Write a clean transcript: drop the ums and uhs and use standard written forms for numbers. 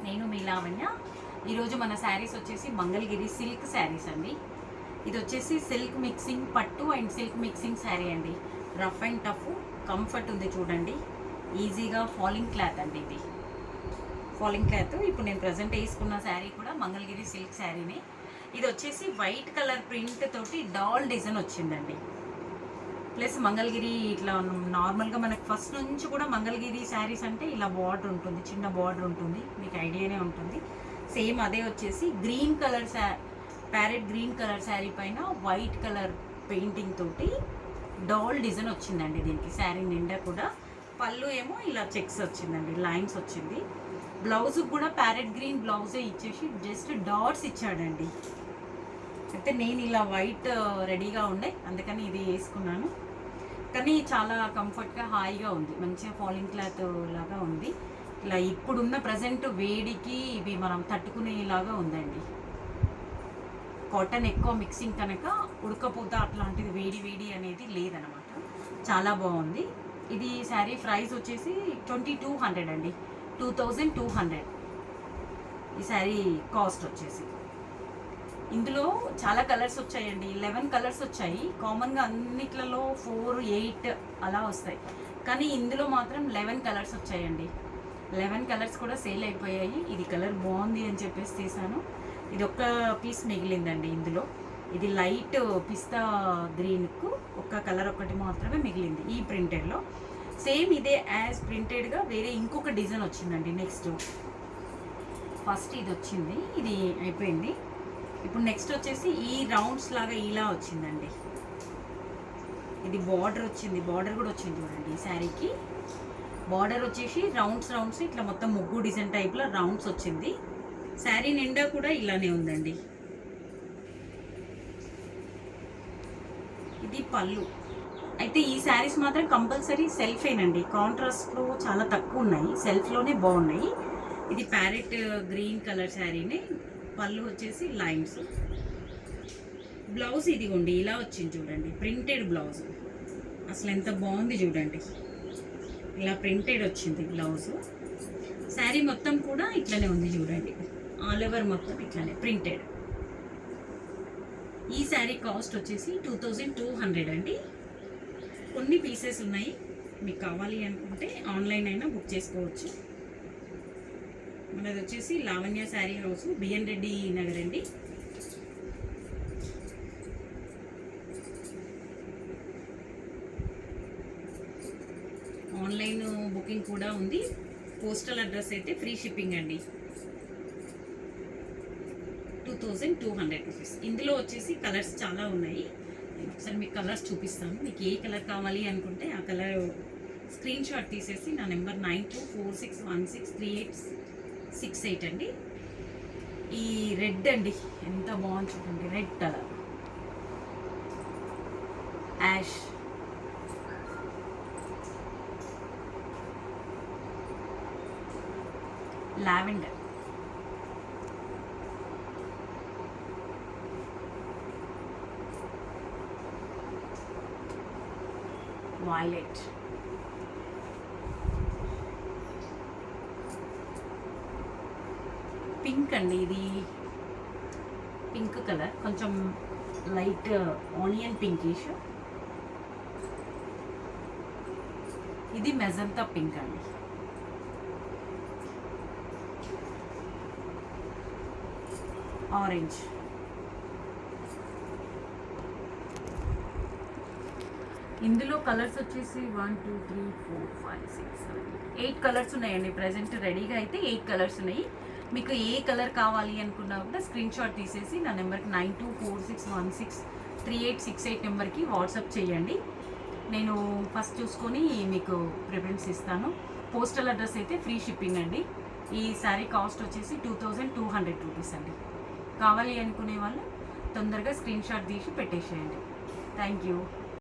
నేను మీ లావణ్య. ఈరోజు మన శారీస్ వచ్చేసి మంగళగిరి సిల్క్ శారీస్ అండి. ఇది వచ్చేసి సిల్క్ మిక్సింగ్ పట్టు అండ్ సిల్క్ మిక్సింగ్ శారీ అండి. రఫ్ అండ్ టఫ్ కంఫర్ట్ ఉంది చూడండి. ఈజీగా ఫాలింగ్ క్లాత్ అండి. ఇది ఫాలింగ్ క్లాత్. ఇప్పుడు నేను ప్రజెంట్ వేసుకున్న శారీ కూడా మంగళగిరి సిల్క్ శారీనే. ఇది వచ్చేసి వైట్ కలర్ ప్రింట్ తోటి డాల్ డిజైన్ వచ్చిందండి. ప్లస్ మంగళగిరి ఇట్లా నార్మల్గా మనకు ఫస్ట్ నుంచి కూడా మంగళగిరి శారీస్ అంటే ఇలా బార్డర్ ఉంటుంది, చిన్న బార్డర్ ఉంటుంది, మీకు ఐడియానే ఉంటుంది. సేమ్ అదే వచ్చేసి green colour parrot green colour sari పైన వైట్ కలర్ పెయింటింగ్ తోటి డాల్ డిజైన్ వచ్చిందండి. దీనికి శారీ నిండా కూడా పళ్ళు ఏమో ఇలా చెక్స్ వచ్చిందండి, లైన్స్ వచ్చింది. బ్లౌజ్ కూడా ప్యారెట్ గ్రీన్ బ్లౌజే ఇచ్చేసి జస్ట్ డాట్స్ ఇచ్చాడండి. అయితే నేను ఇలా వైట్ రెడీగా ఉండే, అందుకని ఇది వేసుకున్నాను. కానీ చాలా కంఫర్ట్గా హాయిగా ఉంది, మంచిగా ఫాలింగ్ క్లాత్ లాగా ఉంది. ఇలా ఇప్పుడున్న ప్రజెంట్ వేడికి ఇవి మనం తట్టుకునేలాగా ఉందండి. కాటన్ ఎక్కువ మిక్సింగ్ కనుక ఉడకపోత అట్లాంటిది వేడి వేడి అనేది లేదనమాట. చాలా బాగుంది. ఇది శారీ ప్రైస్ వచ్చేసి 2200 అండి, 2200 ఈ శారీ కాస్ట్ వచ్చేసి. ఇందులో చాలా కలర్స్ వచ్చాయండి, 11 కలర్స్ వచ్చాయి. కామన్గా అన్నిట్లలో 4, 8 అలా వస్తాయి, కానీ ఇందులో మాత్రం 11 కలర్స్ వచ్చాయండి. 11 కలర్స్ కూడా సేల్ అయిపోయాయి. ఇది కలర్ బాగుంది అని చెప్పేసి తీసాను. ఇది ఒక్క పీస్ మిగిలిందండి ఇందులో. ఇది లైట్ పిస్తా గ్రీన్కు ఒక్క కలర్ ఒకటి మాత్రమే మిగిలింది ఈ ప్రింటెడ్లో. సేమ్ ఇదే యాజ్ ప్రింటెడ్గా వేరే ఇంకొక డిజైన్ వచ్చిందండి. నెక్స్ట్ ఫస్ట్ ఇది వచ్చింది, ఇది అయిపోయింది. ఇప్పుడు నెక్స్ట్ వచ్చేసి ఈ రౌండ్స్ లాగా ఇలా వచ్చిందండి. ఇది బార్డర్ వచ్చింది, బార్డర్ కూడా వచ్చింది చూడండి. ఈ శారీకి బార్డర్ వచ్చేసి రౌండ్స్ ఇట్లా మొత్తం ముగ్గు డిజైన్ టైప్లో రౌండ్స్ వచ్చింది. శారీ నిండా కూడా ఇలానే ఉందండి. ఇది పళ్ళు. అయితే ఈ శారీస్ మాత్రం కంపల్సరీ సెల్ఫేనండి. కాంట్రాస్ట్లో చాలా తక్కువ ఉన్నాయి, సెల్ఫ్లోనే బాగున్నాయి. ఇది ప్యారెట్ గ్రీన్ కలర్ శారీనే. పళ్ళు వచ్చేసి లైన్స్. బ్లౌజ్ ఇదిగోండి ఇలా వచ్చింది చూడండి, ప్రింటెడ్ బ్లౌజ్. అసలు ఎంత బాగుంది చూడండి, ఇలా ప్రింటెడ్ వచ్చింది బ్లౌజు. శారీ మొత్తం కూడా ఇట్లనే ఉంది చూడండి, ఆల్ ఓవర్ మొత్తం ఇట్లనే ప్రింటెడ్. ఈ శారీ కాస్ట్ వచ్చేసి 2200 అండి. కొన్ని పీసెస్ ఉన్నాయి, మీకు కావాలి అనుకుంటే ఆన్లైన్ అయినా బుక్ చేసుకోవచ్చు. మనది వచ్చేసి లావణ్య శారీ హౌస్, బిఎన్ రెడ్డి నగర్ అండి. ఆన్లైన్ బుకింగ్ కూడా ఉంది. పోస్టల్ అడ్రస్ అయితే ఫ్రీ షిప్పింగ్ అండి. 2200 రూపీస్. ఇందులో వచ్చేసి కలర్స్ చాలా ఉన్నాయి. ఒకసారి మీకు కలర్స్ చూపిస్తాను. మీకు ఏ కలర్ కావాలి అనుకుంటే ఆ కలర్ స్క్రీన్ షాట్ తీసేసి నా నెంబర్ 9246163868 అండి. ఈ రెడ్ అండి ఎంత బాగుంది చూడండి, red colour, ash, lavender, violet, pink అండి. ఇది పింక్ కలర్, కొంచెం లైట్ ఆనియన్ పింకిష్. ఇది మెజంతా పింక్ అండి. ఆరెంజ్, ఇందులో కలర్స్ వచ్చేసి 1 2 3 4 5 6 7 8 కలర్స్ ఉన్నాయండి. ప్రజెంట్ రెడీగా అయితే 8 కలర్స్ ఉన్నాయి. మీకు ఏ కలర్ కావాలి అనుకున్నా కూడా స్క్రీన్ షాట్ తీసేసి నా నెంబర్కి 9246163868 నెంబర్కి వాట్సాప్ చేయండి. నేను ఫస్ట్ చూసుకొని మీకు ప్రిఫరెన్స్ ఇస్తాను. పోస్టల్ అడ్రస్ అయితే ఫ్రీ షిప్పింగ్ అండి. ఈ శారీ కాస్ట్ వచ్చేసి 2200 రూపీస్ అండి. కావాలి అనుకునే వాళ్ళు తొందరగా స్క్రీన్ షాట్ తీసి పెట్టేసేయండి. Thank you.